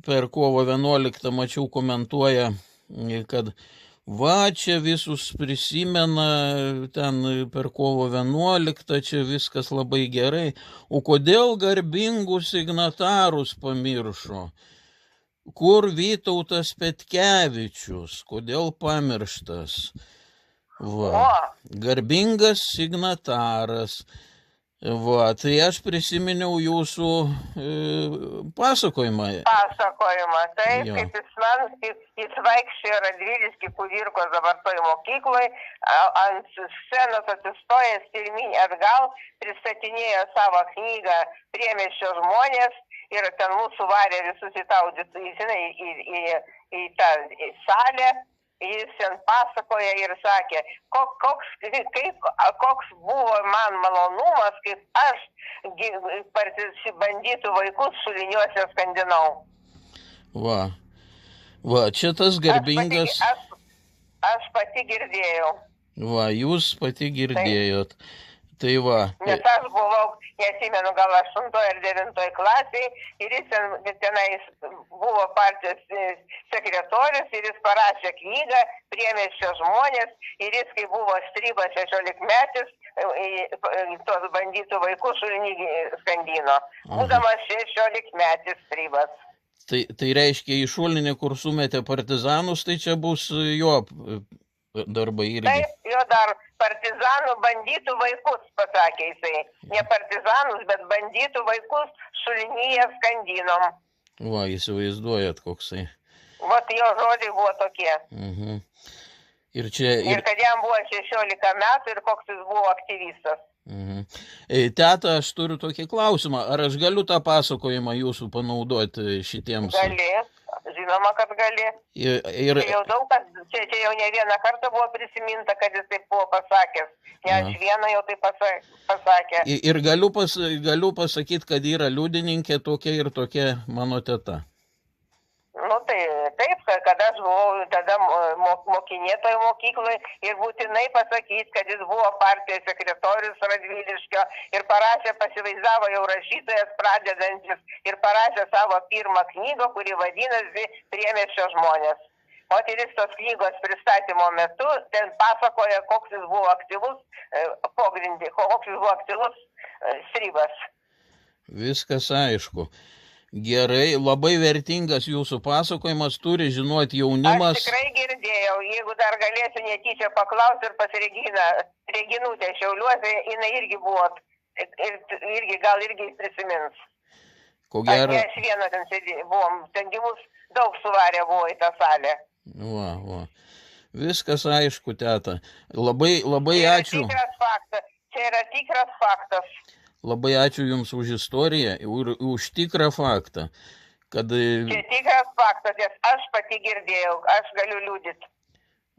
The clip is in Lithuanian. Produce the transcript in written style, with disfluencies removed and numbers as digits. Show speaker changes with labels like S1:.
S1: per kovo 11 mačiau komentuoja, kad va, čia visus prisimena ten per kovo 11, čia viskas labai gerai. O kodėl garbingus signatarus pamiršo? Kur Vytautas Petkevičius? Kodėl pamirštas? Va, garbingas signataras. Va, tai aš prisiminiau jūsų pasakojimą.
S2: Taip, kaip jis vaikščiojo Radvilišky Kudirkos dabar toj mokykloj, ant scenos atsistojęs pirmyn atgal, pristatinėjo savo knygą Priemiesčio žmonės ir ten mūsų varė visus į tą į tą salę. Jis ten pasakoja ir sakė, koks buvo man malonumas, kaip aš bandytų vaikus šuliniuose skandinau.
S1: Va, čia tas garbingas...
S2: Aš pati girdėjau.
S1: Va, jūs pati girdėjot. Tai va.
S2: Nes aš buvau, neatsimenu, gal 8 ar 9 klasėje ir jis tenais buvo partijos sekretorius ir jis parašė knygą Priemiesčio žmonės ir jis, kai buvo Stribas 16-metis, tos bandytų vaikų šulinį skandino. Būdamas 16-metis Stribas.
S1: Tai reiškia, į šulinį, kur sumetė partizanus, tai čia bus jo darbai irgi.
S2: Taip, jo dar partizanų bandytų vaikus, pasakė jisai. Ne partizanus, bet bandytų vaikus šulinyje skandinom.
S1: Va, įsivaizduojat koksai.
S2: Vat jo žodžiai buvo tokie. Ir kad jam buvo 16 metų ir koks jis buvo aktyvistas.
S1: Teta, aš turiu tokį klausimą. Ar aš galiu tą pasakojimą jūsų panaudoti šitiems?
S2: Gali, žinoma, kad gali. Čia jau ne vieną kartą buvo prisiminta, kad jis taip buvo pasakęs. Ne aš vieną jau taip pasakė.
S1: Ir galiu pasakyti, kad yra liudininkė tokia ir tokia mano teta.
S2: Nu tai taip, kad aš buvau tada mokinė toj mokyklai ir būtinai pasakyti, kad jis buvo partijos sekretorius Radviliškio ir parašė, pasivaizdavo jau rašytojas pradedantis ir parašė savo pirmą knygą, kuri vadinasi Priemiesčio žmonės. O ir jis tos knygos pristatymo metu ten pasakoja, koks jis buvo aktyvus pogrindį, koks jis buvo aktyvus Stribas.
S1: Viskas aišku. Gerai, labai vertingas jūsų pasakojimas, turi žinoti jaunimas.
S2: Aš tikrai girdėjau, jeigu dar galėsiu netyčia paklausti ir pas Reginutę Šiauliuose, jinai irgi buvo, irgi prisimins.
S1: Ko gero.
S2: Aš vieną ten buvom, ten mus daug suvarė buvo į tą salę.
S1: Va. Viskas aišku, teta. Labai ačiū.
S2: Čia yra tikras faktas.
S1: Labai ačiū Jums už istoriją ir už tikrą faktą.
S2: Čia tikras faktas, nes aš pati girdėjau, aš galiu liudyti.